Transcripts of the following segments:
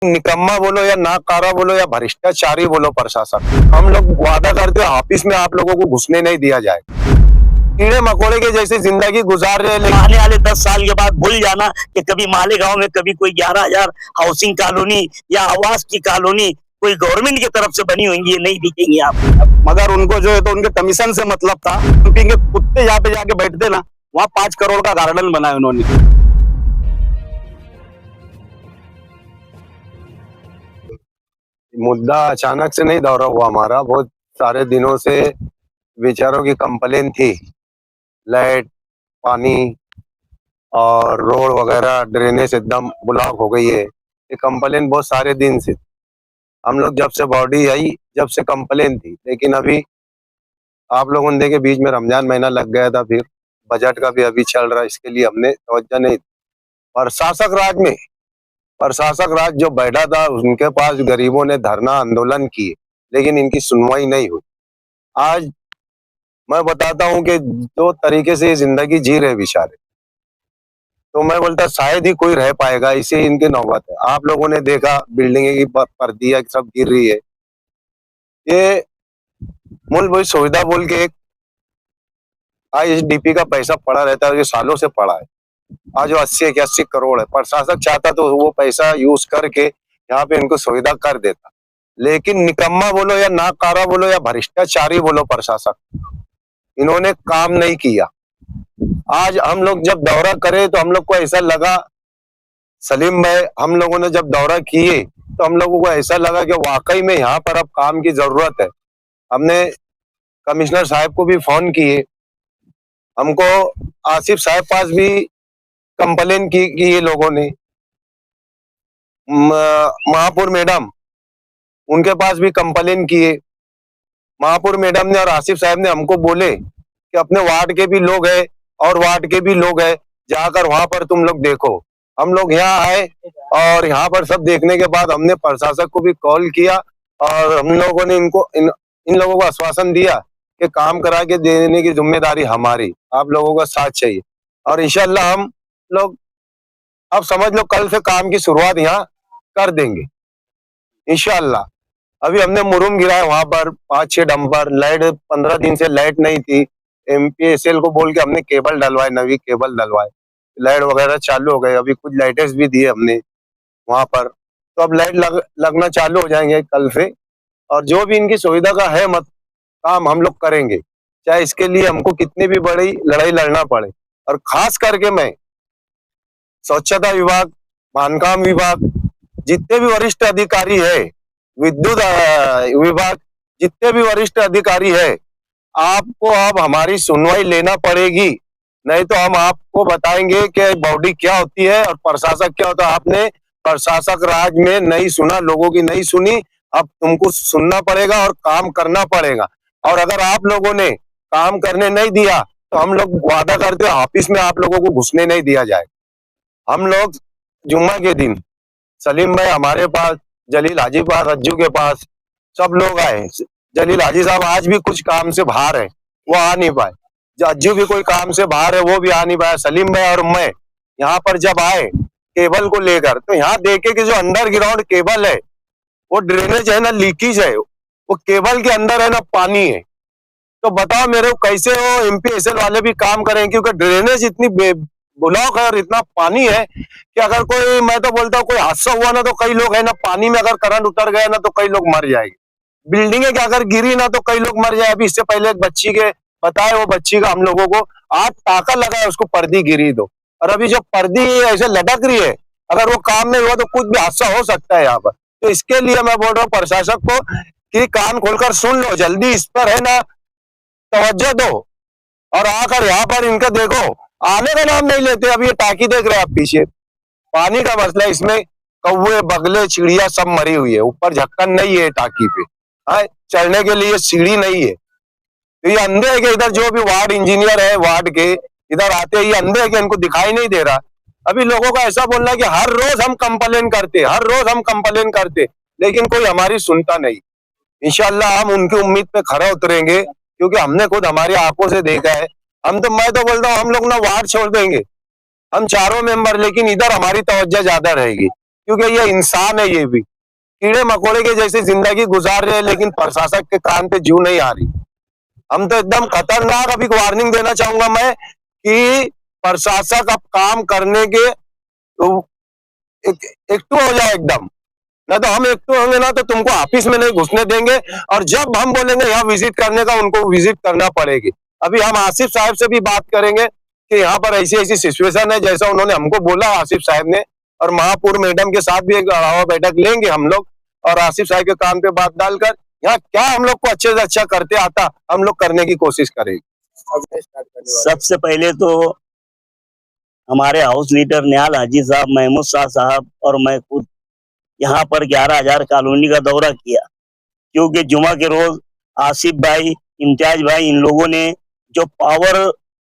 निकम्मा बोलो या नाकारा बोलो या भ्रष्टाचारी बोलो प्रशासन, हम लोग वादा करते हैं ऑफिस में आप लोगों को घुसने नहीं दिया जाए। कीड़े मकोड़े के जैसे जिंदगी गुजार रहे हैं। आने वाले 10 साल के बाद भूल जाना कि कभी मालेगांव में कभी कोई 11,000 हाउसिंग कॉलोनी या आवास की कॉलोनी कोई गवर्नमेंट की तरफ से बनी होंगी, ये नहीं दिखेंगी आप। मगर उनको जो है तो उनके कमीशन से मतलब था, क्योंकि कुत्ते जहाँ पे जाके बैठते ना, वहाँ 5 करोड़ का गार्डन बनाया उन्होंने। मुद्दा अचानक से नहीं दौरा हुआ हमारा, बहुत सारे दिनों से बेचारों की कंप्लेन थी। लाइट, पानी और रोड वगैरह ड्रेनेज एकदम ब्लॉक हो गई है। ये कंप्लेन बहुत सारे दिन से, हम लोग जब से बॉडी आई जब से कंप्लेन थी। लेकिन अभी आप लोगों ने देखे बीच में रमजान महीना लग गया था, फिर बजट का भी अभी चल रहा है, इसके लिए हमने तवज्जो नहीं। प्रशासक राज जो बैठा था उनके पास गरीबों ने धरना आंदोलन किए, लेकिन इनकी सुनवाई नहीं हुई। आज मैं बताता हूं कि जो तरीके से ये जिंदगी जी रहे बेचारे, तो मैं बोलता शायद ही कोई रह पाएगा, इसे इनकी नौबत है। आप लोगों ने देखा बिल्डिंग की पर्दियां सब गिर रही है। ये मूलभूत सुविधा बोल के एक आईएसडीपी का पैसा पड़ा रहता है, जो सालों से पड़ा है। आज वो 80-81 करोड़ है। प्रशासक चाहता तो वो पैसा यूज करके यहाँ पे इनको सुविधा कर देता, लेकिन निकम्मा बोलो या नाकारा बोलो या भ्रष्टाचारी बोलो प्रशासक, इन्होंने काम नहीं किया। आज हम लोग जब दौरा करे तो हम लोग को ऐसा लगा, सलीम भाई, हम लोगों ने जब दौरा किए तो हम लोगों को ऐसा लगा कि वाकई में यहाँ पर अब काम की जरूरत है। हमने कमिश्नर साहब को भी फोन किए, हमको आसिफ साहब पास भी कंप्लेन की ये लोगों ने, महापुर मैडम उनके पास भी कंप्लेन किए। महापुर मैडम ने और आसिफ साहब ने हमको बोले कि अपने वार्ड के भी लोग हैं और वार्ड के भी लोग हैं, जाकर वहां पर तुम लोग देखो। हम लोग यहाँ आए और यहाँ पर सब देखने के बाद हमने प्रशासक को भी कॉल किया और हम लोगों ने इन लोगों को आश्वासन दिया कि काम करा के देने की जिम्मेदारी हमारी, आप लोगों का साथ चाहिए। और इंशाल्लाह हम लोग अब समझ लो कल से काम की शुरुआत यहाँ कर देंगे इंशाल्लाह। अभी हमने मुरुम गिराया वहां पर 5-6 डंपर। लाइट 15 दिन से लाइट नहीं थी, एमपीएसएल को बोल के हमने केबल डलवाए, नवी केबल डलवाए, लाइट वगैरह चालू हो गए। अभी कुछ लाइटें भी दी हमने वहां पर, तो अब लाइट लगना चालू हो जाएंगे कल से। और जो भी इनकी सुविधा का है काम हम लोग करेंगे, चाहे इसके लिए हमको कितनी भी बड़ी लड़ाई लड़ना पड़े। और खास करके मैं स्वच्छता विभाग, बांधकाम विभाग, जितने भी वरिष्ठ अधिकारी है, विद्युत विभाग, जितने भी वरिष्ठ अधिकारी है, आपको अब हमारी सुनवाई लेना पड़ेगी, नहीं तो हम आपको बताएंगे कि बॉडी क्या होती है और प्रशासक क्या होता है। आपने प्रशासक राज में नहीं सुना, लोगों की नहीं सुनी, अब तुमको सुनना पड़ेगा और काम करना पड़ेगा। और अगर आप लोगों ने काम करने नहीं दिया तो हम लोग वादा करते हैं ऑफिस में आप लोगों को घुसने नहीं दिया जाए। हम लोग जुम्मा के दिन सलीम भाई हमारे पास, जलील हाजी पास, रज्जू के पास, सब लोग आए। जलील हाजी साहब आज भी कुछ काम से बाहर है, वो आ नहीं पाए। अज्जू भी कोई काम से बाहर है, वो भी आ नहीं पाया। सलीम भाई और मैं यहाँ पर जब आए केबल को लेकर, तो यहाँ देखे कि जो अंडरग्राउंड केबल है, वो ड्रेनेज है ना लीकेज है, वो केबल के अंदर है ना पानी है। तो बताओ मेरे को कैसे वो एमपीएसएल वाले भी काम करें, क्योंकि ड्रेनेज इतनी ब्लॉक है और इतना पानी है कि अगर कोई, मैं तो बोलता हूँ कोई हादसा हुआ ना तो कई लोग है ना पानी में अगर करंट उतर गया ना तो कई लोग मर जाएंगे। बिल्डिंगें क्या अगर गिरी ना तो कई लोग मर जाए। अभी इससे पहले एक बच्ची के बताए, वो बच्ची का हम लोगों को आज टाका लगा है, उसको पर्दी गिरी दो। और अभी जो पर्दी ऐसे लटक रही है, अगर वो काम नहीं हुआ तो कुछ भी हादसा हो सकता है यहाँ पर। तो इसके लिए मैं बोल रहा हूँ प्रशासक को कि कान खोलकर सुन लो, जल्दी इस पर है ना तवज्जो दो और आकर यहाँ पर इनका देखो, आने का नाम नहीं लेते। अब ये टाकी देख रहे हैं आप पीछे, पानी का मसला है, इसमें कौवे, बगले, चिड़िया सब मरी हुई है। ऊपर ढक्कन नहीं है टाकी पे, चढ़ने के लिए सीढ़ी नहीं है। तो ये अंधे है कि इधर जो भी वार्ड इंजीनियर है वार्ड के इधर आते हैं, ये अंधे है कि इनको दिखाई नहीं दे रहा। अभी लोगों का ऐसा बोलना है कि हर रोज हम कंप्लेन करते, हर रोज हम कंप्लेन करते, लेकिन कोई हमारी सुनता नहीं। इंशाल्लाह हम उनकी उम्मीद पे खरा उतरेंगे, क्योंकि हमने खुद हमारी आंखों से देखा है। मैं तो बोलता हूँ हम लोग ना वार्ड छोड़ देंगे, हम चारों मेंबर, लेकिन इधर हमारी तवज्जो ज्यादा रहेगी, क्योंकि ये इंसान है, ये भी कीड़े मकोड़े के जैसे जिंदगी गुजार रहे हैं, लेकिन प्रशासक के कान पे जू नहीं आ रही। हम तो एकदम खतरनाक अभी वार्निंग देना चाहूंगा मैं कि प्रशासक अब काम करने के एकटू हो जाए एकदम, ना तो हम एकटू होंगे ना तो तुमको ऑफिस में नहीं घुसने देंगे, और जब हम बोलेंगे यहाँ विजिट करने का उनको विजिट करना पड़ेगी। अभी हम आसिफ साहब से भी बात करेंगे कि यहाँ पर ऐसी ऐसी सिचुएशन है जैसा उन्होंने हमको बोला आसिफ साहब ने, और महापौर मैडम के साथ भी एक अलावा बैठक लेंगे हम लोग, और आसिफ साहब के कान पे बात डालकर यहाँ क्या हम लोग को अच्छे से अच्छा करते आता हम लोग करने की कोशिश करेंगे। सबसे पहले तो हमारे हाउस लीडर निहाल हाजी साहब, महमूद शाह साहब और मैं खुद यहाँ पर 11,000 कॉलोनी का दौरा किया, क्योंकि जुमा के रोज आसिफ भाई, इम्तियाज भाई, इन लोगों ने जो पावर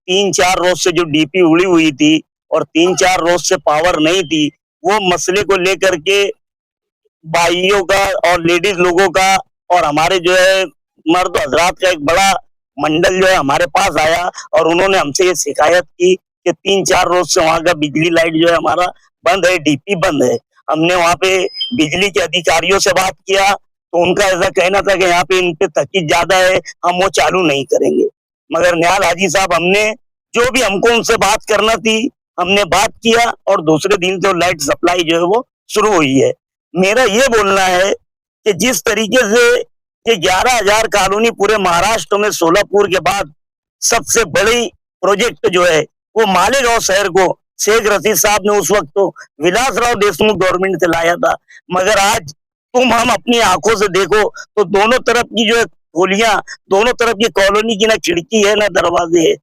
3-4 रोज से जो डीपी उड़ी हुई थी और 3-4 रोज से पावर नहीं थी, वो मसले को लेकर के भाइयों का और लेडीज लोगों का और हमारे जो है मर्द हजरात का एक बड़ा मंडल जो है हमारे पास आया, और उन्होंने हमसे ये शिकायत की कि 3-4 रोज से वहां का बिजली लाइट जो है हमारा बंद है, डीपी बंद है। हमने वहां पे बिजली के अधिकारियों से बात किया तो उनका ऐसा कहना था कि यहाँ पे इन पे तकीद ज्यादा है, हम वो चालू नहीं करेंगे। मगर निहाल हाजी साहब, हमने जो भी हमको उनसे बात करना थी हमने बात किया, और दूसरे दिन से लाइट सप्लाई जो है वो शुरू हुई है। मेरा ये बोलना है कि जिस तरीके से ये 11,000 कॉलोनी पूरे महाराष्ट्र में सोलापुर के बाद सबसे बड़ी प्रोजेक्ट जो है वो मालेगांव शहर को शेख रशीद साहब ने उस वक्त तो विलासराव देशमुख गवर्नमेंट से लाया था, मगर आज तुम हम अपनी आंखों से देखो तो दोनों तरफ की जो है खोलियां, दोनों तरफ की कॉलोनी की ना खिड़की है ना दरवाजे है।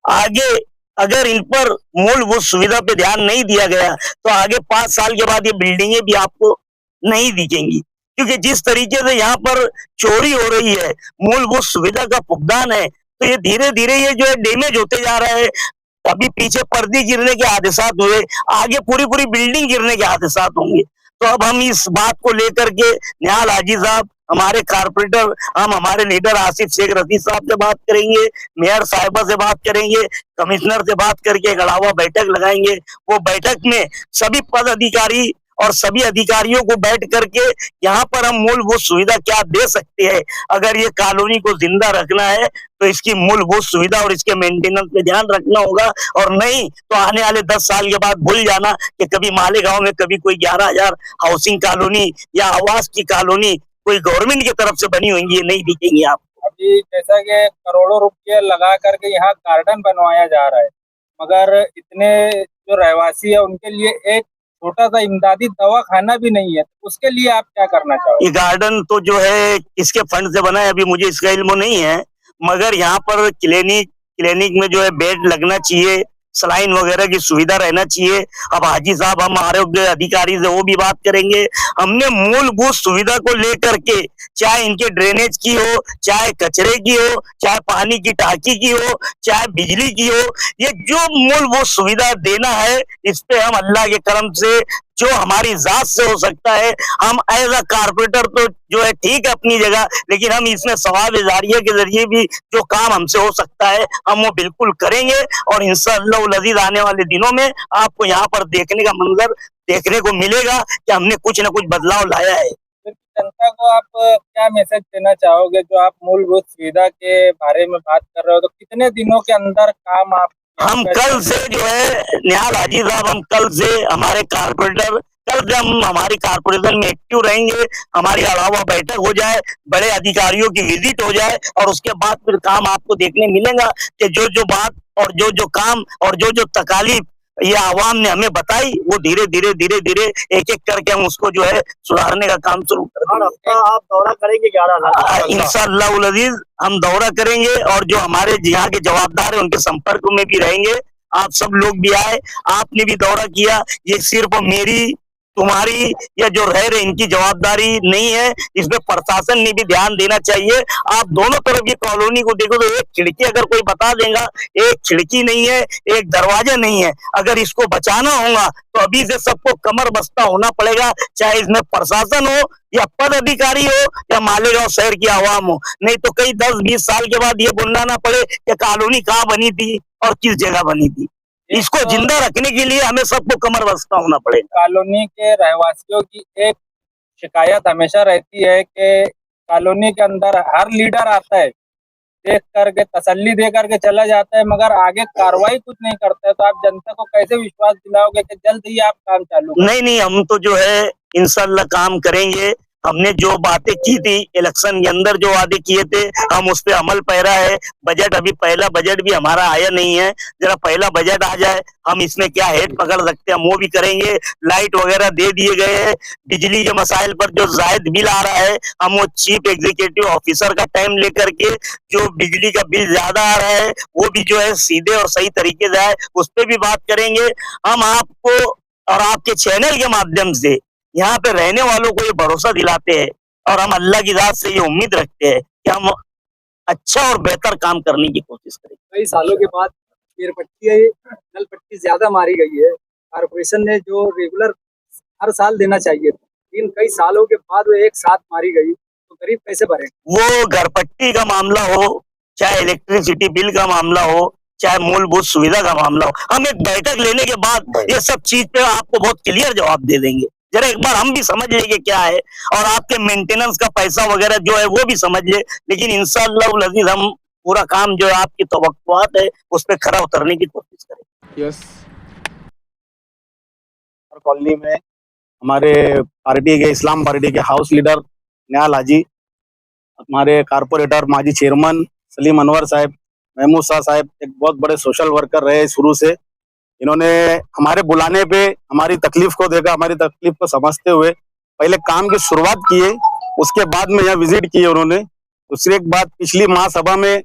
आगे अगर इन पर मूलभूत सुविधा पे ध्यान नहीं दिया गया तो आगे 5 साल के बाद ये बिल्डिंगें भी आपको नहीं दिखेंगी, क्योंकि जिस तरीके से यहाँ पर चोरी हो रही है, मूलभूत सुविधा का फुकदान है, तो ये धीरे धीरे ये जो है डैमेज होते जा रहा है। अभी पीछे पर्दे गिरने के हादसात हुए, आगे पूरी पूरी बिल्डिंग गिरने के हादसात होंगे। तो अब हम इस बात को लेकर के निहाल हाजी साहब, हमारे कारपोरेटर, हम हमारे लीडर आसिफ शेख रशीद साहब से बात करेंगे, मेयर साहिबा से बात करेंगे, कमिश्नर से बात करके एक अलावा बैठक लगाएंगे। वो बैठक में सभी पद अधिकारी और सभी अधिकारियों को बैठ करके यहाँ पर हम मूलभूत सुविधा क्या दे सकते हैं। अगर ये कॉलोनी को जिंदा रखना है तो इसकी मूलभूत सुविधा और इसके मेंटेनेंस पे ध्यान रखना होगा, और नहीं तो आने वाले 10 साल के बाद भूल जाना कि कभी मालेगांव में कभी कोई 11,000 हाउसिंग कॉलोनी या आवास की कॉलोनी कोई गवर्नमेंट की तरफ से बनी होंगी, ये नहीं दिखेंगी आप। अभी जैसा कि करोड़ों रुपये लगा करके यहाँ गार्डन बनवाया जा रहा है, मगर इतने जो रहवासी है उनके लिए एक छोटा सा इमदादी दवाखाना भी नहीं है, तो उसके लिए आप क्या करना चाहोगे? ये गार्डन तो जो है किसके फंड से बना है अभी मुझे इसका इल्म नहीं है, मगर यहाँ पर क्लिनिक में जो है बेड लगना चाहिए, सलाइन वगैरह की सुविधा रहना चाहिए। अब हाजी साहब, हम आरोग्य अधिकारी से वो भी बात करेंगे। हमने मूलभूत सुविधा को लेकर के, चाहे इनके ड्रेनेज की हो, चाहे कचरे की हो, चाहे पानी की टांकी की हो, चाहे बिजली की हो, ये जो मूलभूत सुविधा देना है, इस पे हम अल्लाह के करम से जो हमारी जात से हो सकता है, हम एज अ कारपोरेटर तो जो है ठीक है अपनी जगह, लेकिन हम इसमें सवाब जारिया के जरिए भी जो काम हमसे हो सकता है हम वो बिल्कुल करेंगे। और इंशाअल्लाह अज़ीज़ आने वाले दिनों में आपको यहाँ पर देखने का मंजर देखने को मिलेगा कि हमने कुछ न कुछ बदलाव लाया है। जनता को आप क्या मैसेज देना चाहोगे? जो आप मूलभूत सुविधा के बारे में बात कर रहे हो, तो कितने दिनों के अंदर काम आप हम कल से जो है निहाल हाजी साहब, हम कल से हमारे कारपोरेटर, कल से हम हमारी कारपोरेशन में एक्टिव रहेंगे, हमारी अलावा बैठक हो जाए, बड़े अधिकारियों की विजिट हो जाए, और उसके बाद फिर काम आपको देखने मिलेगा कि जो जो बात और जो जो काम और जो जो तकालीफ ये आवाम ने हमें बताई, वो धीरे धीरे एक एक करके हम उसको जो है सुधारने का काम शुरू कर देंगे। आप दौरा करेंगे 11,000? इंशाअल्लाह अज़ीज़ हम दौरा करेंगे, और जो हमारे यहाँ के जवाबदार है उनके संपर्क में भी रहेंगे। आप सब लोग भी आए, आपने भी दौरा किया, ये सिर्फ मेरी तुम्हारी या जो रह रहे इनकी जवाबदारी नहीं है, इसमें प्रशासन ने भी ध्यान देना चाहिए। आप दोनों तरफ की कॉलोनी को देखो तो एक खिड़की अगर कोई बता देगा, एक खिड़की नहीं है, एक दरवाजा नहीं है, अगर इसको बचाना होगा तो अभी से सबको कमर बस्ता होना पड़ेगा, चाहे इसमें प्रशासन हो या पद अधिकारी हो या मालेगांव शहर की आवाम हो। नहीं तो कई 10-20 साल के बाद ये बोलना ना पड़े कि कॉलोनी कहाँ बनी थी और किस जगह बनी थी। इसको जिंदा रखने के लिए हमें सबको कमर बस्ता होना पड़ेगा। कॉलोनी के रहवासियों की एक शिकायत हमेशा रहती है कि कॉलोनी के अंदर हर लीडर आता है, देख करके तसल्ली दे करके चला जाता है, मगर आगे कार्रवाई कुछ नहीं करता है। तो आप जनता को कैसे विश्वास दिलाओगे कि जल्द ही आप काम चालू करें? नहीं, हम तो जो है इंशाल्लाह काम करेंगे। हमने जो बातें की थी इलेक्शन के अंदर, जो वादे किए थे, हम उस पे अमल पैरा है। बजट अभी पहला बजट भी हमारा आया नहीं है, जरा पहला बजट आ जाए, हम इसमें क्या हेड पकड़ सकते हैं हम वो भी करेंगे। लाइट वगैरह दे दिए गए हैं। बिजली के मसाइल पर जो जायद बिल आ रहा है, हम वो चीफ एग्जीक्यूटिव ऑफिसर का टाइम लेकर के जो बिजली का बिल ज्यादा आ रहा है वो भी जो है सीधे और सही तरीके से आए, उस पर भी बात करेंगे। हम आपको और आपके चैनल के माध्यम से यहाँ पे रहने वालों को ये भरोसा दिलाते हैं और हम अल्लाह की जात से ये उम्मीद रखते हैं कि हम अच्छा और बेहतर काम करने की कोशिश करेंगे। कई सालों के बाद पेड़ पट्टी है, नल पट्टी ज्यादा मारी गई है। कारपोरेशन ने जो रेगुलर हर साल देना चाहिए था, लेकिन कई सालों के बाद वो एक साथ मारी गई, तो गरीब कैसे भरे? वो घर पट्टी का मामला हो, चाहे इलेक्ट्रिसिटी बिल का मामला हो, चाहे मूलभूत सुविधा का मामला हो, हम एक बैठक लेने के बाद ये सब चीज पे आपको बहुत क्लियर जवाब दे देंगे। जरा एक बार हम भी समझ लेंगे क्या है, और आपके मेंटेनेंस का पैसा वगैरह जो है वो भी समझ ले। लेकिन इंशाअल्लाह अजीज हम पूरा काम जो है आपकी तवक्कुआत है उस पर खरा उतरने की कोशिश करेंगे। यस, कॉलोनी में हमारे पार्टी के, इस्लाम पार्टी के हाउस लीडर निहाल हाजी, हमारे कारपोरेटर माजी चेयरमैन सलीम अनवर साहब, महमूद शाह साहब एक बहुत बड़े सोशल वर्कर रहे शुरू से। इन्होंने हमारे बुलाने पे हमारी तकलीफ को देखा, हमारी तकलीफ को समझते हुए पहले काम की शुरुआत किए, उसके बाद में यहाँ विजिट किए उन्होंने। दूसरी एक बात, पिछली महासभा में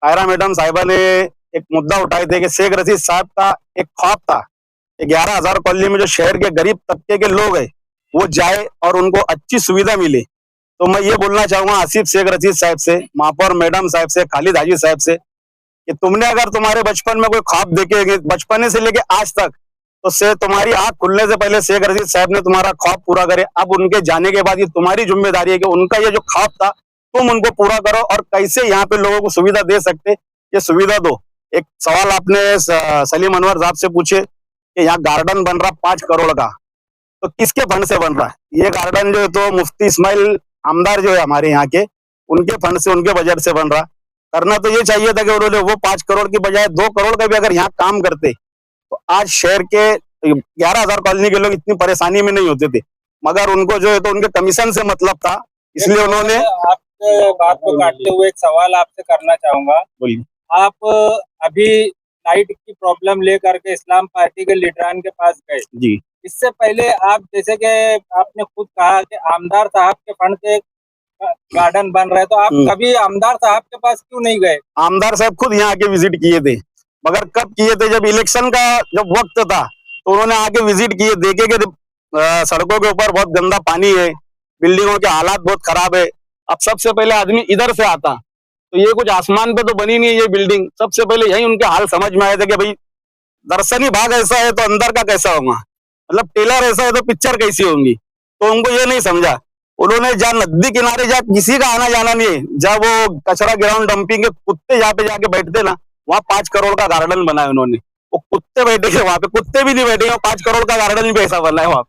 आयरा मैडम साहिबा ने एक मुद्दा उठाए थे कि शेख रशीद साहब का एक ख्वाब था 11,000 कॉलोनी में जो शहर के गरीब तबके के लोग हैं वो जाए और उनको अच्छी सुविधा मिले। तो मैं ये बोलना चाहूंगा आसिफ शेख रशीद साहब से, महापौर मैडम साहब से, खालिद हाजी साहब से कि तुमने अगर तुम्हारे बचपन में कोई ख्वाब देखे बचपन से लेके आज तक, तो से तुम्हारी आंख खुलने से पहले शेख रशीद साहब ने तुम्हारा ख्वाब पूरा करे। अब उनके जाने के बाद ये तुम्हारी जिम्मेदारी है कि उनका ये जो ख्वाब था तुम उनको पूरा करो, और कैसे यहाँ पे लोगों को सुविधा दे सकते ये सुविधा दो। एक सवाल आपने सलीम अनवर साहब से पूछे कि यहाँ गार्डन बन रहा 5 करोड़ का, तो किसके फंड से बन रहा है? ये गार्डन जो है तो मुफ्ती इस्माइल आमदार जो है हमारे यहाँ के, उनके फंड से, उनके बजट से बन रहा। करना तो ये चाहिए था कि उन्होंने वो 5 करोड़ की बजाय 2 करोड़ का भी अगर यहाँ काम करते तो आज शहर के 11,000 कॉलोनी के लोग इतनी परेशानी में नहीं होते थे। मगर उनको जो है तो उनके कमीशन से मतलब था, इसलिए उन्होंने। आपके बात को काटते हुए एक सवाल आपसे करना चाहूंगा। बोलिए। आप अभी लाइट की प्रॉब्लम लेकर के इस्लाम पार्टी के लीडरान के पास गए जी। इससे पहले आप, जैसे कि आपने खुद कहा कि आमदार साहब के फंड से गार्डन बन रहा है, तो आप कभी आमदार साहब के पास क्यों नहीं गए? आमदार साहब खुद यहाँ आके विजिट किए थे, मगर कब किए थे? जब इलेक्शन का जब वक्त था तो उन्होंने आके विजिट किए, देखे कि सड़कों के ऊपर बहुत गंदा पानी है, बिल्डिंगों के हालात बहुत खराब है। अब सबसे पहले आदमी इधर से आता तो ये कुछ आसमान पे तो बनी नहीं है ये बिल्डिंग, सबसे पहले यही उनके हाल समझ में आए थे कि भाई दर्शनी भाग ऐसा है तो अंदर का कैसा होगा, मतलब टेलर ऐसा है तो पिक्चर कैसी होंगी। तो उनको ये नहीं समझा। उन्होंने जहाँ नदी किनारे जहाँ किसी का आना जाना नहीं है, जहाँ वो कचरा ग्राउंड डंपिंग के कुत्ते जहाँ पे जाके बैठते ना, वहाँ 5 करोड़ का गार्डन बनाया उन्होंने। वो कुत्ते बैठे वहां पे, कुत्ते भी नहीं बैठे, 5 करोड़ का गार्डन भी ऐसा बना है वहां पे।